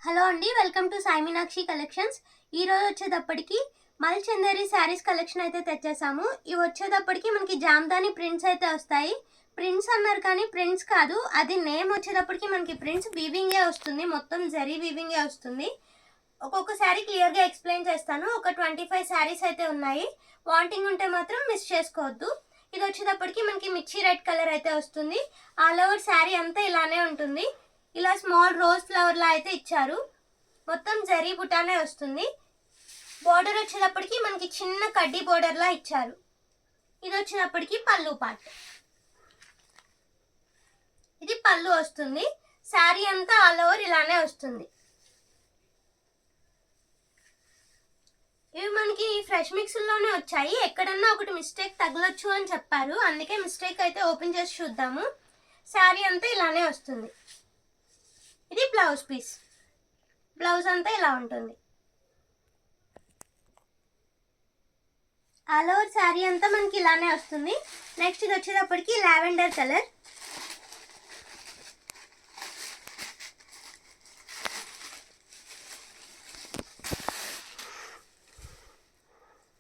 Hello అండి, welcome to Sai Meenakshi collections. ఈ రోజు వచ్చేటప్పటికి మల్ చందేరి శారీస్ కలెక్షన్ అయితే తెచ్చేసాము. ఇవి వచ్చేటప్పటికి మనకి జామ్దాని ప్రింట్స్ అయితే వస్తాయి. ప్రింట్స్ అన్నారు కానీ ప్రింట్స్ కాదు, అది నేమ్ వచ్చేటప్పటికి మనకి ప్రింట్స్ వీవింగే వస్తుంది, మొత్తం జరీ వీవింగే వస్తుంది. ఒక్కొక్క శారీ క్లియర్గా ఎక్స్ప్లెయిన్ చేస్తాను. ఒక 25 శారీస్ అయితే ఉన్నాయి. వాంటింగ్ ఉంటే మాత్రం మిస్ చేసుకోవద్దు. ఇది వచ్చేటప్పటికి మనకి మిర్చి రెడ్ కలర్ అయితే వస్తుంది. ఆల్ ఓవర్ శారీ అంతా ఇలానే ఉంటుంది. ఇలా స్మాల్ రోజ్ ఫ్లవర్ లా అయితే ఇచ్చారు. మొత్తం జరీ బుటానే వస్తుంది. బోర్డర్ వచ్చేటప్పటికి మనకి చిన్న కడ్డీ బోర్డర్ లా ఇచ్చారు. ఇది వచ్చేటప్పటికి పళ్ళు పార్ట్. ఇది పళ్ళు వస్తుంది. శారీ అంతా ఆల్ ఓవర్ ఇలానే వస్తుంది. ఇవి మనకి ఫ్రెష్ మిక్స్లోనే వచ్చాయి. ఎక్కడన్నా ఒకటి మిస్టేక్ తగలొచ్చు అని చెప్పారు, అందుకే మిస్టేక్ అయితే ఓపెన్ చేసి చూద్దాము. శారీ అంతా ఇలానే వస్తుంది. ఇది బ్లౌజ్ పీస్. బ్లౌజ్ అంతా ఇలా ఉంటుంది. ఆల్ ఓవర్ శారీ అంతా మనకి ఇలానే వస్తుంది. నెక్స్ట్ ఇది వచ్చేటప్పటికి లావెండర్ కలర్.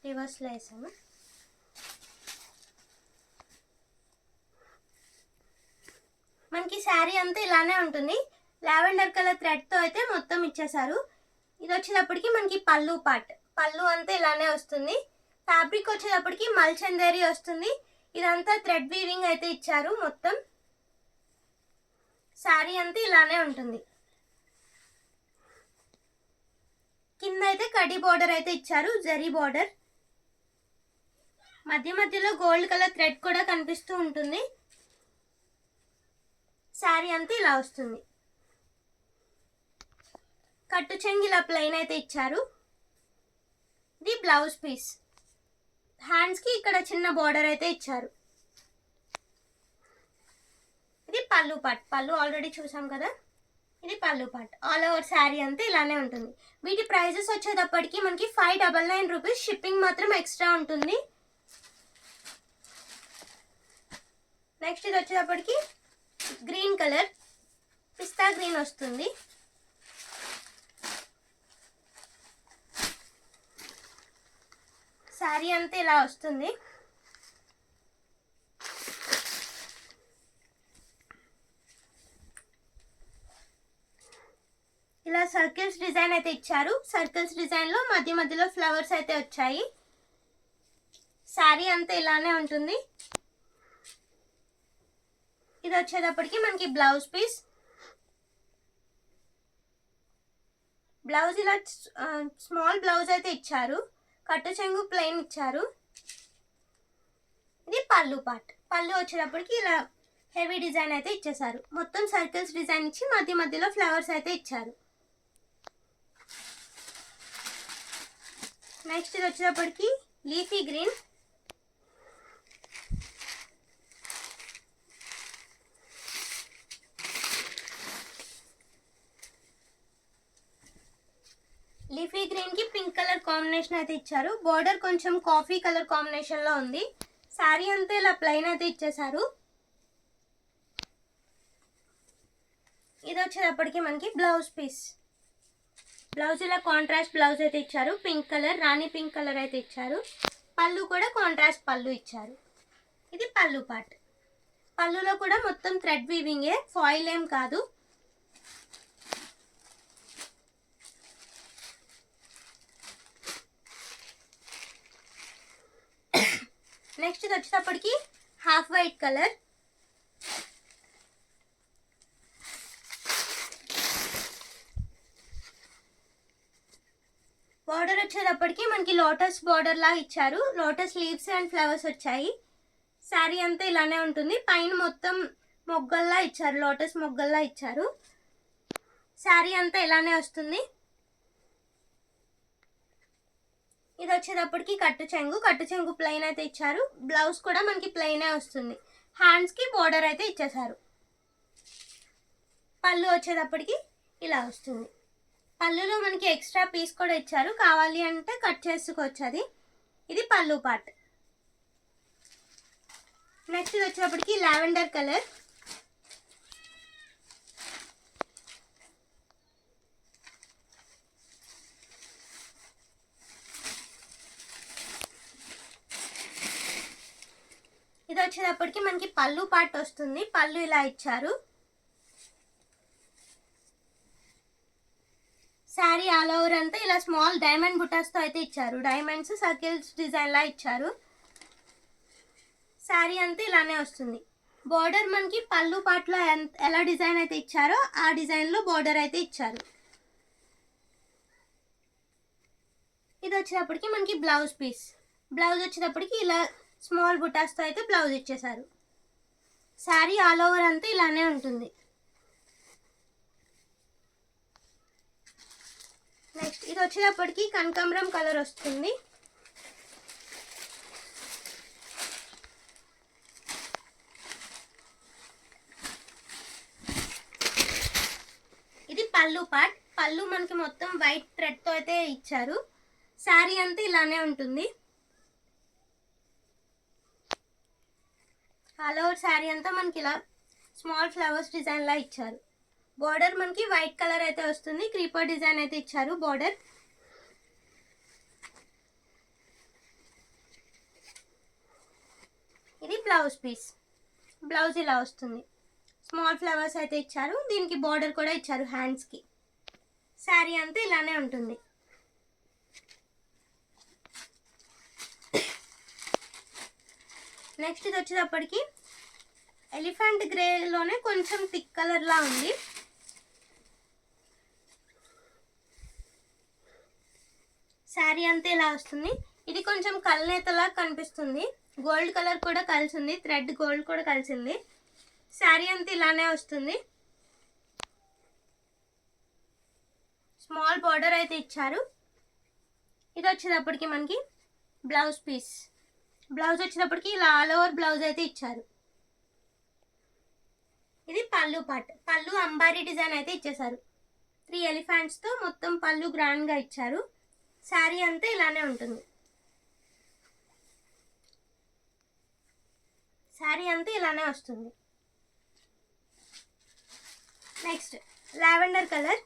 రివర్స్లో వేసాము. మనకి శారీ అంతా ఇలానే ఉంటుంది. లావెండర్ కలర్ థ్రెడ్తో అయితే మొత్తం ఇచ్చేసారు. ఇది వచ్చేటప్పటికి మనకి పళ్ళు పార్ట్. పళ్ళు అంతా ఇలానే వస్తుంది. ఫ్యాబ్రిక్ వచ్చేటప్పటికి మల్ చందేరి వస్తుంది. ఇదంతా థ్రెడ్ వీవింగ్ అయితే ఇచ్చారు. మొత్తం శారీ అంతా ఇలానే ఉంటుంది. కింద అయితే కడ్డీ బోర్డర్ అయితే ఇచ్చారు, జరీ బోర్డర్. మధ్య మధ్యలో గోల్డ్ కలర్ థ్రెడ్ కూడా కనిపిస్తూ ఉంటుంది. శారీ అంతా ఇలా వస్తుంది. కట్టు చెంగు ఇలా ప్లెయిన్ అయితే ఇచ్చారు. ఇది బ్లౌజ్ పీస్. హ్యాండ్స్కి ఇక్కడ చిన్న బోర్డర్ అయితే ఇచ్చారు. ఇది పళ్ళు పార్ట్. పళ్ళు ఆల్రెడీ చూసాం కదా, ఇది పళ్ళు పార్ట్. ఆల్ ఓవర్ శారీ అంతా ఇలానే ఉంటుంది. వీటి ప్రైజెస్ వచ్చేటప్పటికి మనకి 599 రూపీస్. షిప్పింగ్ మాత్రం ఎక్స్ట్రా ఉంటుంది. నెక్స్ట్ ఇది వచ్చేటప్పటికి గ్రీన్ కలర్, పిస్తా గ్రీన్ వస్తుంది. శారీ అంతా ఇలా వస్తుంది. ఇలా సర్కిల్స్ డిజైన్ అయితే ఇచ్చారు. సర్కిల్స్ డిజైన్లో మధ్య మధ్యలో ఫ్లవర్స్ అయితే వచ్చాయి. శారీ అంతా ఇలానే ఉంటుంది. ఇది వచ్చేటప్పటికి మనకి బ్లౌజ్ పీస్. బ్లౌజ్ ఇలా స్మాల్ బ్లౌజ్ అయితే ఇచ్చారు. కట్టు చెంగు ప్లెయిన్ ఇచ్చారు. ఇది పళ్ళు పార్ట్. పళ్ళు వచ్చేటప్పటికి ఇలా హెవీ డిజైన్ అయితే ఇచ్చేసారు. మొత్తం సర్కిల్స్ డిజైన్ ఇచ్చి మధ్య మధ్యలో ఫ్లవర్స్ అయితే ఇచ్చారు. నెక్స్ట్ ఇది వచ్చేటప్పటికి లీఫీ గ్రీన్. లీఫీ గ్రీన్ కి పింక్ కలర్ కాంబినేషన్ అయితే ఇచ్చారు. బోర్డర్ కొంచెం కాఫీ కలర్ కాంబినేషన్ లో ఉంది. శారీ అంతా ఇలా ప్లెయిన్ అయితే ఇచ్చేసారు. ఇది వచ్చేటప్పటికి మనకి బ్లౌజ్ పీస్. బ్లౌజ్ ఇలా కాంట్రాస్ట్ బ్లౌజ్ అయితే ఇచ్చారు. పింక్ కలర్, రాణి పింక్ కలర్ అయితే ఇచ్చారు. పళ్ళు కూడా కాంట్రాస్ట్ పళ్ళు ఇచ్చారు. ఇది పళ్ళు పార్ట్. పళ్ళులో కూడా మొత్తం థ్రెడ్ వీవింగే, ఫాయిల్ ఏం కాదు. నెక్స్ట్ ఇది వచ్చేటప్పటికి హాఫ్ వైట్ కలర్. బార్డర్ వచ్చేటప్పటికి మనకి లోటస్ బార్డర్ లా ఇచ్చారు. లోటస్ లీవ్స్ అండ్ ఫ్లవర్స్ వచ్చాయి. శారీ అంతా ఇలానే ఉంటుంది. పైన మొత్తం మొగ్గల్లా ఇచ్చారు, లోటస్ మొగ్గల్లా ఇచ్చారు. శారీ అంతా ఇలానే వస్తుంది. ఇది వచ్చేటప్పటికి కట్టు చెంగు ప్లెయిన్ అయితే ఇచ్చారు. బ్లౌజ్ కూడా మనకి ప్లెయినే వస్తుంది. హ్యాండ్స్కి బోర్డర్ అయితే ఇచ్చేసారు. పళ్ళు వచ్చేటప్పటికి ఇలా వస్తుంది. పళ్ళులో మనకి ఎక్స్ట్రా పీస్ కూడా ఇచ్చారు, కావాలి అంటే కట్ చేసుకోవచ్చు అది. ఇది పళ్ళు పార్ట్. నెక్స్ట్ ఇది వచ్చేటప్పటికి లావెండర్ కలర్. వచ్చేటప్పటికి మనకి పళ్ళు పార్ట్ వస్తుంది. పళ్ళు ఇలా ఇచ్చారు. శారీ ఆల్ ఓవర్ అంతా ఇలా స్మాల్ డైమండ్ బుటాస్తో అయితే ఇచ్చారు. డైమండ్స్ సర్కిల్స్ డిజైన్లా ఇచ్చారు. శారీ అంతా ఇలానే వస్తుంది. బోర్డర్ మనకి పళ్ళు పార్ట్లో ఎలా డిజైన్ అయితే ఇచ్చారో ఆ డిజైన్లో బోర్డర్ అయితే ఇచ్చారు. ఇది వచ్చేటప్పటికి మనకి బ్లౌజ్ పీస్. బ్లౌజ్ వచ్చేటప్పటికి ఇలా స్మాల్ బుటాస్తో అయితే బ్లౌజ్ ఇచ్చేసారు. శారీ ఆల్ ఓవర్ అంతా ఇలానే ఉంటుంది. నెక్స్ట్ ఇది వచ్చేటప్పటికి కనకాంబరం కలర్ వస్తుంది. ఇది పళ్ళు పార్ట్. పళ్ళు మనకి మొత్తం వైట్ థ్రెడ్తో అయితే ఇచ్చారు. శారీ అంతా ఇలానే ఉంటుంది. ఆల్ ఓవర్ శారీ అంతా మనకి ఇలా స్మాల్ ఫ్లవర్స్ డిజైన్ లా ఇచ్చారు. బోర్డర్ మనకి వైట్ కలర్ అయితే వస్తుంది. క్రీపర్ డిజైన్ అయితే ఇచ్చారు బోర్డర్. ఇది బ్లౌజ్ పీస్. బ్లౌజ్ ఇలా వస్తుంది. స్మాల్ ఫ్లవర్స్ అయితే ఇచ్చారు. దీనికి బోర్డర్ కూడా ఇచ్చారు హ్యాండ్స్కి. శారీ అంతా ఇలానే ఉంటుంది. నెక్స్ట్ ఇది వచ్చేటప్పటికి ఎలిఫెంట్ గ్రేలోనే కొంచెం థిక్ కలర్లా ఉంది. శారీ అంతా ఇలా వస్తుంది. ఇది కొంచెం కల్నేతలా కనిపిస్తుంది. గోల్డ్ కలర్ కూడా కలిసింది. థ్రెడ్ గోల్డ్ కూడా కలిసింది. శారీ అంతా ఇలానే వస్తుంది. స్మాల్ బార్డర్ అయితే ఇచ్చారు. ఇది వచ్చేటప్పటికి మనకి బ్లౌజ్ పీస్. బ్లౌజ్ వచ్చేటప్పటికి ఇలా ఆల్ ఓవర్ బ్లౌజ్ అయితే ఇచ్చారు. ఇది పళ్ళు పార్ట్. పళ్ళు అంబారీ డిజైన్ అయితే ఇచ్చేసారు. 3 ఎలిఫెంట్స్తో మొత్తం పళ్ళు గ్రాండ్గా ఇచ్చారు. శారీ అంతా ఇలానే ఉంటుంది. శారీ అంతా ఇలానే వస్తుంది. Next lavender colour.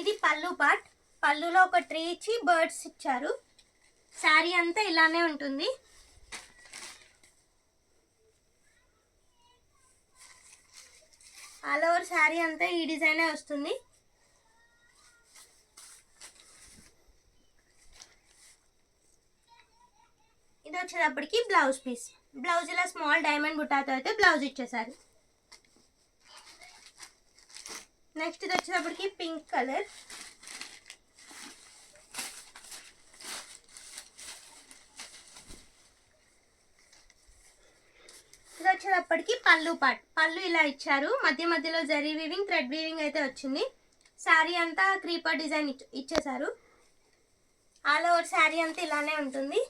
ఇది పళ్ళు పార్ట్. పళ్ళులో ఒక ట్రీ ఇచ్చి బర్డ్స్ ఇచ్చారు. శారీ అంతా ఇలానే ఉంటుంది. ఆల్ ఓవర్ శారీ అంతా ఈ డిజైనే వస్తుంది. ఇది వచ్చేటప్పటికి బ్లౌజ్ పీస్. బ్లౌజ్ ఇలా స్మాల్ డైమండ్ బుటాతో అయితే బ్లౌజ్ ఇచ్చేసారు. నెక్స్ట్ ఇది వచ్చేటప్పటికి పింక్ కలర్. ఇది వచ్చేటప్పటికి పళ్ళు పార్ట్. పళ్ళు ఇలా ఇచ్చారు. మధ్య మధ్యలో జరీ వీవింగ్, థ్రెడ్ వీవింగ్ అయితే వచ్చింది. శారీ అంతా క్రీపర్ డిజైన్ ఇచ్చేసారు. ఆల్ ఓవర్ శారీ అంతా ఇలానే ఉంటుంది.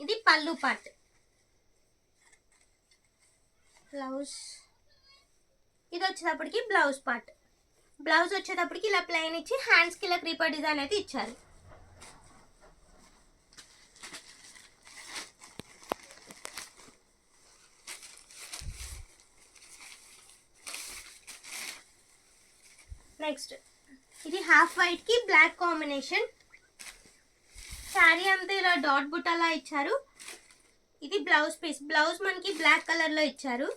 ఇది పళ్ళు పార్ట్. బ్లౌజ్. ఇది వచ్చేటప్పటికి బ్లౌజ్ పార్ట్. బ్లౌజ్ వచ్చేటప్పటికి ఇలా ప్లెయిన్ ఇచ్చి హ్యాండ్స్కి ఇలా క్రీపర్ డిజైన్ అయితే ఇచ్చారు. నెక్స్ట్ ఇది హాఫ్ వైట్కి బ్లాక్ కాంబినేషన్. శారీ అంతా ఇలా డాట్ బుటాలా ఇచ్చారు. ఇది బ్లౌజ్ పీస్. బ్లౌజ్ మనకి బ్లాక్ కలర్లో ఇచ్చారు.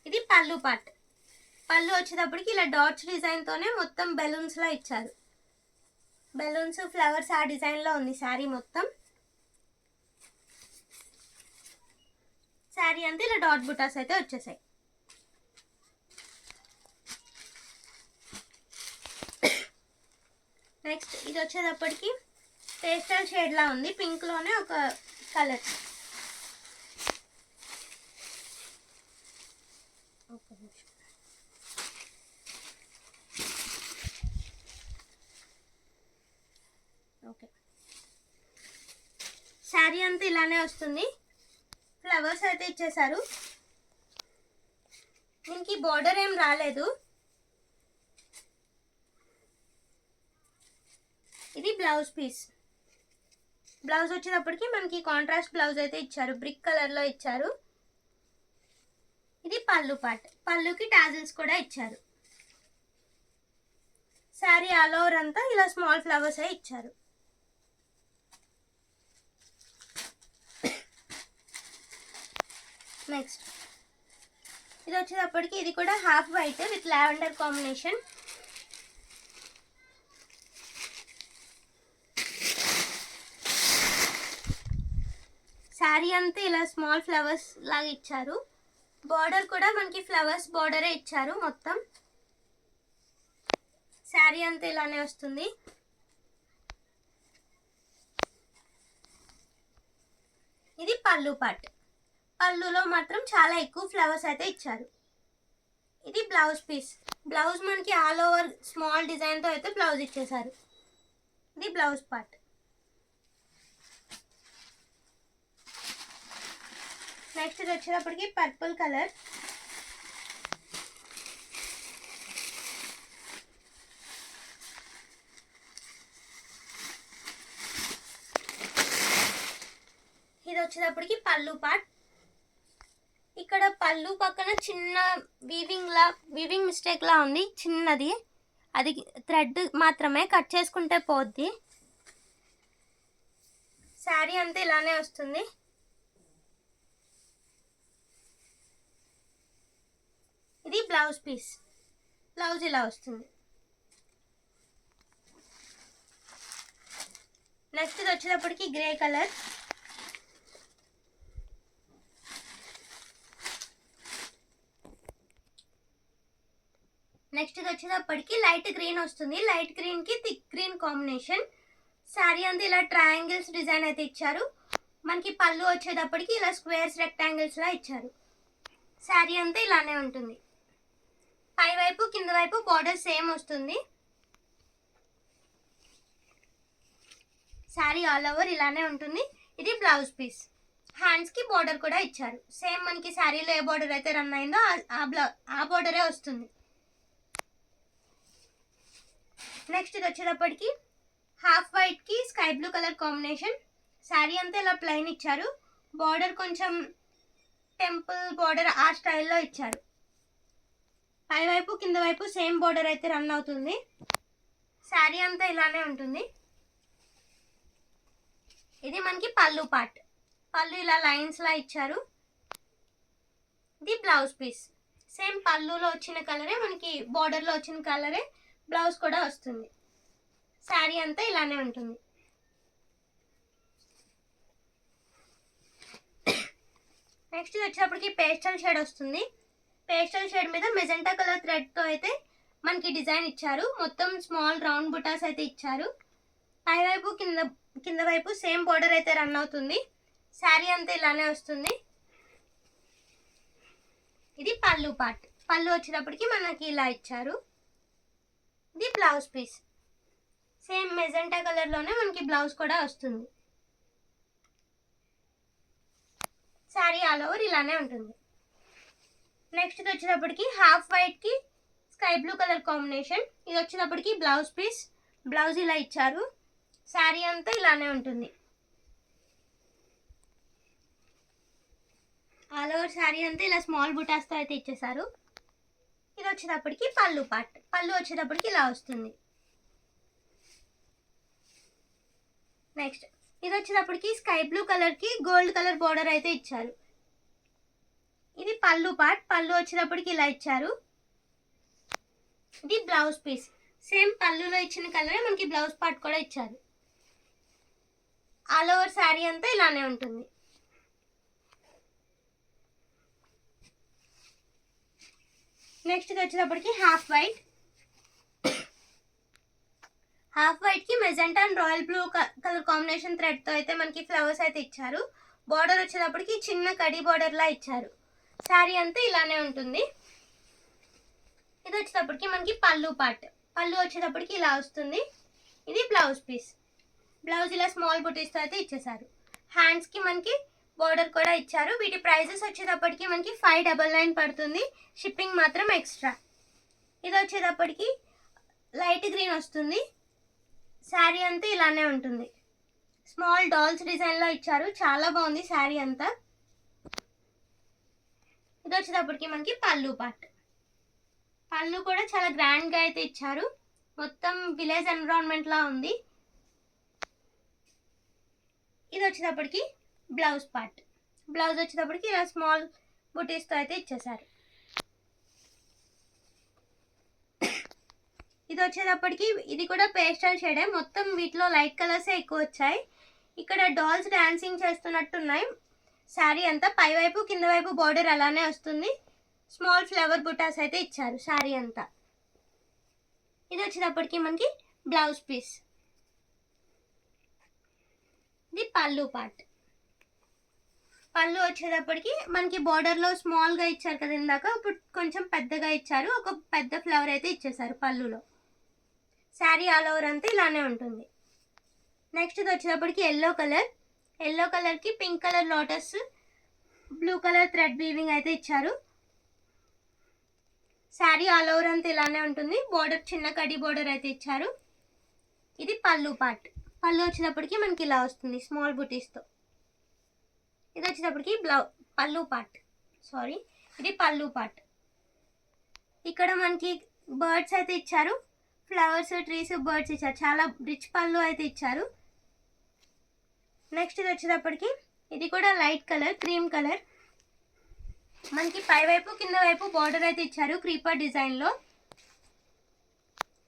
ఇది పళ్ళు పార్ట్. పళ్ళు వచ్చేటప్పటికి ఇలా డాట్స్ డిజైన్తోనే మొత్తం బెలూన్స్లా ఇచ్చారు. బెలూన్స్, ఫ్లవర్స్ ఆ డిజైన్లో ఉంది శారీ మొత్తం. శారీ అంతా ఇలా డాట్ బుటాస్ అయితే వచ్చేసాయి. నెక్స్ట్ ఇది వచ్చేటప్పటికి పేస్టల్ షేడ్లా ఉంది. పింక్లోనే ఒక కలర్. ఓకే, శారీ అంతా ఇలానే వస్తుంది. ఫ్లవర్స్ అయితే ఇచ్చేసారు. దీనికి బార్డర్ ఏం రాలేదు. ఇది బ్లౌజ్ పీస్. బ్లౌజ్ వచ్చేటప్పటికి మనకి కాంట్రాస్ట్ బ్లౌజ్ అయితే ఇచ్చారు, బ్రిక్ కలర్లో ఇచ్చారు. ఇది పళ్ళు పార్ట్, పళ్ళుకి టాజిల్స్ కూడా ఇచ్చారు. శారీ ఆల్ ఓవర్ అంతా ఇలా స్మాల్ ఫ్లవర్స్ ఇచ్చారు. నెక్స్ట్ ఇది వచ్చేటప్పటికి ఇది కూడా half white with lavender combination. Sari అంతా ఇలా స్మాల్ ఫ్లవర్స్ లాగా ఇచ్చారు. బార్డర్ కూడా మనకి ఫ్లవర్స్ బార్డరే ఇచ్చారు. మొత్తం శారీ అంతా ఇలానే వస్తుంది. ఇది పళ్ళు పార్ట్, పళ్ళులో మాత్రం చాలా ఎక్కువ ఫ్లవర్స్ అయితే ఇచ్చారు. ఇది బ్లౌజ్ పీస్, బ్లౌజ్ మనకి ఆల్ ఓవర్ స్మాల్ డిజైన్తో అయితే బ్లౌజ్ ఇచ్చేసారు. ఇది బ్లౌజ్ పార్ట్. నెక్స్ట్ ఇది వచ్చేటప్పటికి పర్పుల్ కలర్. ఇది వచ్చేటప్పటికి పళ్ళు పార్ట్. ఇక్కడ పళ్ళు పక్కన చిన్న వీవింగ్ మిస్టేక్ లా ఉంది, చిన్నది. అది థ్రెడ్ మాత్రమే, కట్ చేసుకుంటే పోద్ది. శారీ అంతా ఇలానే వస్తుంది. ఇది బ్లౌజ్ పీస్, బ్లౌజ్ ఇలా వస్తుంది. నెక్స్ట్ ఇది వచ్చేటప్పటికి గ్రే కలర్. నెక్స్ట్ ఇది వచ్చేటప్పటికి లైట్ గ్రీన్ వస్తుంది, లైట్ గ్రీన్ కి థిక్ గ్రీన్ కాంబినేషన్. శారీ అంతా ఇలా ట్రయాంగిల్స్ డిజైన్ అయితే ఇచ్చారు. మనకి పళ్ళు వచ్చేటప్పటికి ఇలా స్క్వేర్స్ రెక్టాంగిల్స్ లా ఇచ్చారు. శారీ అంతా ఇలానే ఉంటుంది. పై వైపు కింద వైపు బార్డర్ సేమ్ వస్తుంది. శారీ ఆల్ ఓవర్ ఇలానే ఉంటుంది. ఇది బ్లౌజ్ పీస్. హ్యాండ్స్ కి బార్డర్ కూడా ఇచ్చారు. సేమ్ మనకి శారీలో ఏ బార్డర్ అయితే రన్ అయిందో ఆ బార్డరే వస్తుంది. నెక్స్ట్ ఇది వచ్చేటప్పటికి హాఫ్ వైట్ కి sky blue colour combination. Sari అంతా ఇలా ప్లెయిన్ ఇచ్చారు. బార్డర్ కొంచెం టెంపుల్ బార్డర్ ఆ స్టైల్లో ఇచ్చారు. పై వైపు కింద వైపు సేమ్ బార్డర్ అయితే రన్ అవుతుంది. శారీ అంతా ఇలానే ఉంటుంది. ఇది మనకి పళ్ళు పార్ట్, పళ్ళు ఇలా లైన్స్ లా ఇచ్చారు. ఇది బ్లౌజ్ పీస్. సేమ్ పళ్ళులో వచ్చిన కలరే మనకి బార్డర్లో వచ్చిన కలరే బ్లౌజ్ కూడా వస్తుంది. శారీ అంతా ఇలానే ఉంటుంది. నెక్స్ట్ వచ్చేటప్పటికి పేస్టల్ షేడ్ వస్తుంది. పేస్టల్ షేడ్ మీద మెజెంటా కలర్ థ్రెడ్తో అయితే మనకి డిజైన్ ఇచ్చారు. మొత్తం స్మాల్ రౌండ్ బుటాస్ అయితే ఇచ్చారు. పై వైపు కింద వైపు సేమ్ బార్డర్ అయితే రన్ అవుతుంది. శారీ అంతా ఇలానే వస్తుంది. ఇది పళ్ళు పార్ట్, పళ్ళు వచ్చేటప్పటికి మనకి ఇలా ఇచ్చారు. ఇది బ్లౌజ్ పీస్. సేమ్ మెజెంటా కలర్లోనే మనకి బ్లౌజ్ కూడా వస్తుంది. శారీ ఆల్ ఓవర్ ఇలానే ఉంటుంది. నెక్స్ట్ ఇది వచ్చేటప్పటికి హాఫ్ వైట్కి స్కై బ్లూ కలర్ కాంబినేషన్. ఇది వచ్చేటప్పటికి బ్లౌజ్ పీస్, బ్లౌజ్ ఇలా ఇచ్చారు. శారీ అంతా ఇలానే ఉంటుంది. ఆల్ ఓవర్ శారీ అంతా ఇలా స్మాల్ బుటాస్తో అయితే ఇచ్చేసారు. ఇది వచ్చేటప్పటికి పళ్ళు పార్ట్, పళ్ళు వచ్చేటప్పటికి ఇలా వస్తుంది. నెక్స్ట్ ఇది వచ్చేటప్పటికి స్కై బ్లూ కలర్కి గోల్డ్ కలర్ బార్డర్ అయితే ఇచ్చారు. ఇది పళ్ళు పార్ట్, పళ్ళు వచ్చేటప్పటికి ఇలా ఇచ్చారు. ఇది బ్లౌజ్ పీస్. సేమ్ పళ్ళులో ఇచ్చిన కలరే మనకి బ్లౌజ్ పార్ట్ కూడా ఇచ్చారు. ఆల్ ఓవర్ శారీ అంతా ఇలానే ఉంటుంది. నెక్స్ట్ ఇది వచ్చేటప్పటికి హాఫ్ వైట్, హాఫ్ వైట్కి magenta and royal blue colour combination థ్రెడ్తో అయితే మనకి ఫ్లవర్స్ అయితే ఇచ్చారు. బార్డర్ వచ్చేటప్పటికి చిన్న కడి బార్డర్లా ఇచ్చారు. శారీ అంతా ఇలానే ఉంటుంది. ఇది వచ్చేటప్పటికి మనకి పళ్ళు పార్ట్, పళ్ళు వచ్చేటప్పటికి ఇలా వస్తుంది. ఇది బ్లౌజ్ పీస్, బ్లౌజ్ ఇలా స్మాల్ బుటీస్తో అయితే ఇచ్చేసారు. హ్యాండ్స్కి మనకి బార్డర్ కూడా ఇచ్చారు. వీటి ప్రైజెస్ వచ్చేటప్పటికి మనకి 599 పడుతుంది. షిప్పింగ్ మాత్రం ఎక్స్ట్రా. ఇది వచ్చేటప్పటికి లైట్ గ్రీన్ వస్తుంది. శారీ అంతా ఇలానే ఉంటుంది. స్మాల్ డాల్స్ డిజైన్లో ఇచ్చారు. చాలా బాగుంది శారీ అంతా. ఇది వచ్చేటప్పటికి మనకి పళ్ళు పార్ట్. పళ్ళు కూడా చాలా గ్రాండ్గా అయితే ఇచ్చారు. మొత్తం విలేజ్ ఎన్విరాన్మెంట్లా ఉంది. ఇది వచ్చేటప్పటికి బ్లౌజ్ పార్ట్. బ్లౌజ్ వచ్చేటప్పటికి ఇలా స్మాల్ బుటీస్తో అయితే ఇచ్చేసారు. ఇది వచ్చేటప్పటికి ఇది కూడా పేస్టల్ షేడే. మొత్తం వీటిలో లైట్ కలర్సే ఎక్కువ వచ్చాయి. ఇక్కడ డాల్స్ డాన్సింగ్ చేస్తున్నట్టున్నాయి. శారీ అంతా పైవైపు కింద వైపు బార్డర్ అలానే వస్తుంది. స్మాల్ ఫ్లవర్ బుటాస్ అయితే ఇచ్చారు శారీ అంతా. ఇది వచ్చేటప్పటికి మనకి బ్లౌజ్ పీస్. ఇది పళ్ళు పార్ట్. పళ్ళు వచ్చేటప్పటికి మనకి బార్డర్లో స్మాల్గా ఇచ్చారు కదా ఇందాక, ఇప్పుడు కొంచెం పెద్దగా ఇచ్చారు. ఒక పెద్ద ఫ్లవర్ అయితే ఇచ్చేసారు పళ్ళులో. శారీ ఆల్ ఓవర్ అంతా ఇలానే ఉంటుంది. నెక్స్ట్ ఇది వచ్చేటప్పటికి ఎల్లో కలర్. ఎల్లో కలర్కి pink colour lotus, blue colour thread weaving అయితే ఇచ్చారు. శారీ ఆల్ ఓవర్ అంతా ఇలానే ఉంటుంది. బార్డర్ చిన్న కడి బార్డర్ అయితే ఇచ్చారు. ఇది పళ్ళు పార్ట్. పళ్ళు వచ్చేటప్పటికి మనకి ఇలా వస్తుంది స్మాల్ బుటీస్తో. ఇది వచ్చేటప్పటికి పళ్ళు పార్ట్. ఇది పళ్ళు పార్ట్. ఇక్కడ మనకి బర్డ్స్ అయితే ఇచ్చారు. ఫ్లవర్స్, ట్రీస్, బర్డ్స్ ఇచ్చారు. చాలా రిచ్ పళ్ళు అయితే ఇచ్చారు. నెక్స్ట్ ఇది వచ్చేటప్పటికి ఇది కూడా లైట్ కలర్, క్రీమ్ కలర్. మనకి పై వైపు కింద వైపు బార్డర్ అయితే ఇచ్చారు క్రీపర్ డిజైన్లో.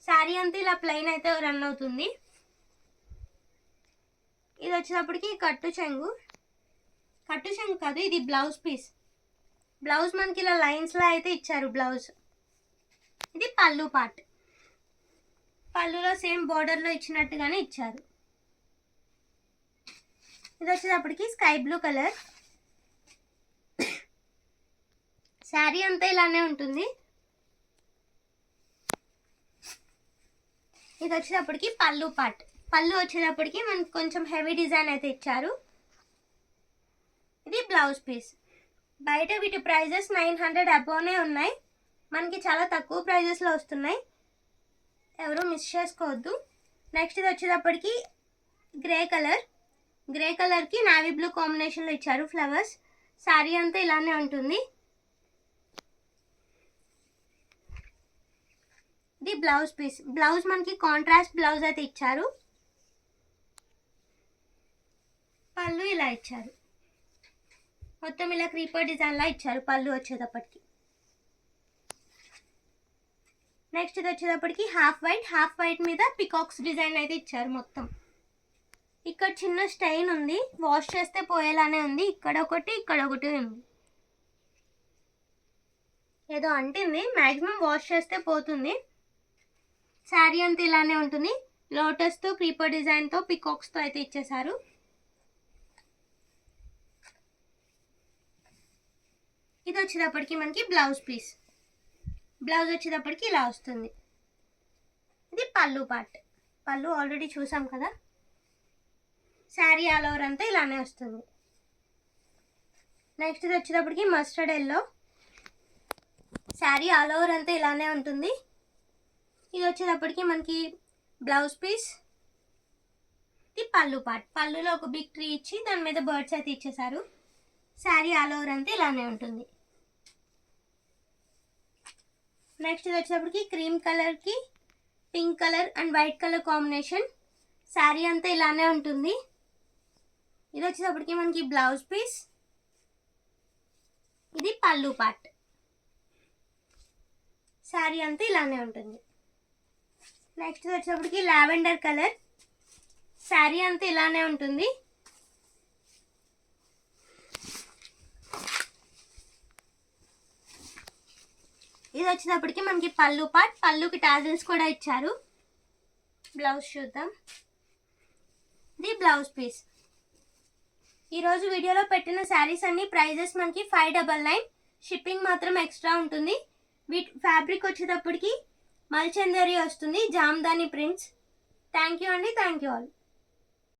శారీ అంతా ఇలా ప్లెయిన్ అయితే రన్ అవుతుంది. ఇది వచ్చేటప్పటికి కట్టు చెంగు కాదు, ఇది బ్లౌజ్ పీస్. బ్లౌజ్ మనకి ఇలా లైన్స్లో అయితే ఇచ్చారు బ్లౌజ్. ఇది పళ్ళు పార్ట్. పళ్ళులో సేమ్ బార్డర్లో ఇచ్చినట్టుగానే ఇచ్చారు. ఇది వచ్చేటప్పటికి స్కై బ్లూ కలర్. శారీ అంతా ఇలానే ఉంటుంది. ఇది వచ్చేటప్పటికి పళ్ళు పార్ట్. పళ్ళు వచ్చేటప్పటికి మనకి కొంచెం హెవీ డిజైన్ అయితే ఇచ్చారు. ఇది బ్లౌజ్ పీస్. బయట వీటి ప్రైజెస్ 900 అబోనే ఉన్నాయి. మనకి చాలా తక్కువ ప్రైజెస్లో వస్తున్నాయి. ఎవరు మిస్ చేసుకోవద్దు. నెక్స్ట్ ఇది వచ్చేటప్పటికి గ్రే కలర్. గ్రే కలర్కి నావీ బ్లూ కాంబినేషన్లో ఇచ్చారు ఫ్లవర్స్. శారీ అంతా ఇలానే ఉంటుంది. ఇది బ్లౌజ్ పీస్. బ్లౌజ్ మనకి కాంట్రాస్ట్ బ్లౌజ్ అయితే ఇచ్చారు. పళ్ళు ఇలా ఇచ్చారు. మొత్తం ఇలా క్రీపర్ డిజైన్లా ఇచ్చారు పళ్ళు వచ్చేటప్పటికి. నెక్స్ట్ ఇది వచ్చేటప్పటికి హాఫ్ వైట్ మీద పికాక్స్ డిజైన్ అయితే ఇచ్చారు మొత్తం. ఇక్కడ చిన్న స్టెయిన్ ఉంది, వాష్ చేస్తే పోయేలానే ఉంది. ఇక్కడ ఒకటి ఉంది. ఏదో అంటింది, మ్యాక్సిమం వాష్ చేస్తే పోతుంది. శారీ అంతా ఇలానే ఉంటుంది. లోటస్తో క్రీపర్ డిజైన్తో పికాక్స్తో అయితే ఇచ్చేసారు. ఇది వచ్చేటప్పటికి మనకి బ్లౌజ్ పీస్. బ్లౌజ్ వచ్చేటప్పటికి ఇలా వస్తుంది. ఇది పళ్ళు పార్ట్. పళ్ళు ఆల్రెడీ చూసాం కదా. శారీ ఆల్ ఓవర్ అంతా ఇలానే వస్తుంది. నెక్స్ట్ ఇది వచ్చేటప్పటికి mustard yellow. Sari all over అంతా ఇలానే ఉంటుంది. ఇది వచ్చేటప్పటికి మనకి బ్లౌజ్ పీస్. ఇది పళ్ళు పార్ట్. పళ్ళులో ఒక బిగ్ ట్రీ ఇచ్చి దాని మీద బర్డ్స్ అయితే ఇచ్చేసారు. శారీ ఆల్ ఓవర్ అంతా ఇలానే ఉంటుంది. నెక్స్ట్ ఇది వచ్చేటప్పటికి క్రీమ్ కలర్కి pink colour and white colour combination. Sari అంతా ఇలానే ఉంటుంది. ఇది వచ్చేటప్పటికి మనకి బ్లౌజ్ పీస్. ఇది పళ్ళు పార్ట్. శారీ అంతా ఇలానే ఉంటుంది. నెక్స్ట్ వచ్చేటప్పటికి లావెండర్ కలర్. శారీ అంతా ఇలానే ఉంటుంది. ఇది వచ్చేటప్పటికి మనకి పళ్ళు పార్ట్. పళ్ళుకి టాజిల్స్ కూడా ఇచ్చారు. బ్లౌజ్ చూద్దాం. ఇది బ్లౌజ్ పీస్. ఈరోజు వీడియోలో పెట్టిన శారీస్ అన్ని ప్రైజెస్ మనకి 599. షిప్పింగ్ మాత్రం ఎక్స్ట్రా ఉంటుంది. ఫ్యాబ్రిక్ వచ్చేటప్పటికి మల్చందరి వస్తుంది, జామ్దాని ప్రింట్స్. థ్యాంక్ యూ అండి. Thank you all.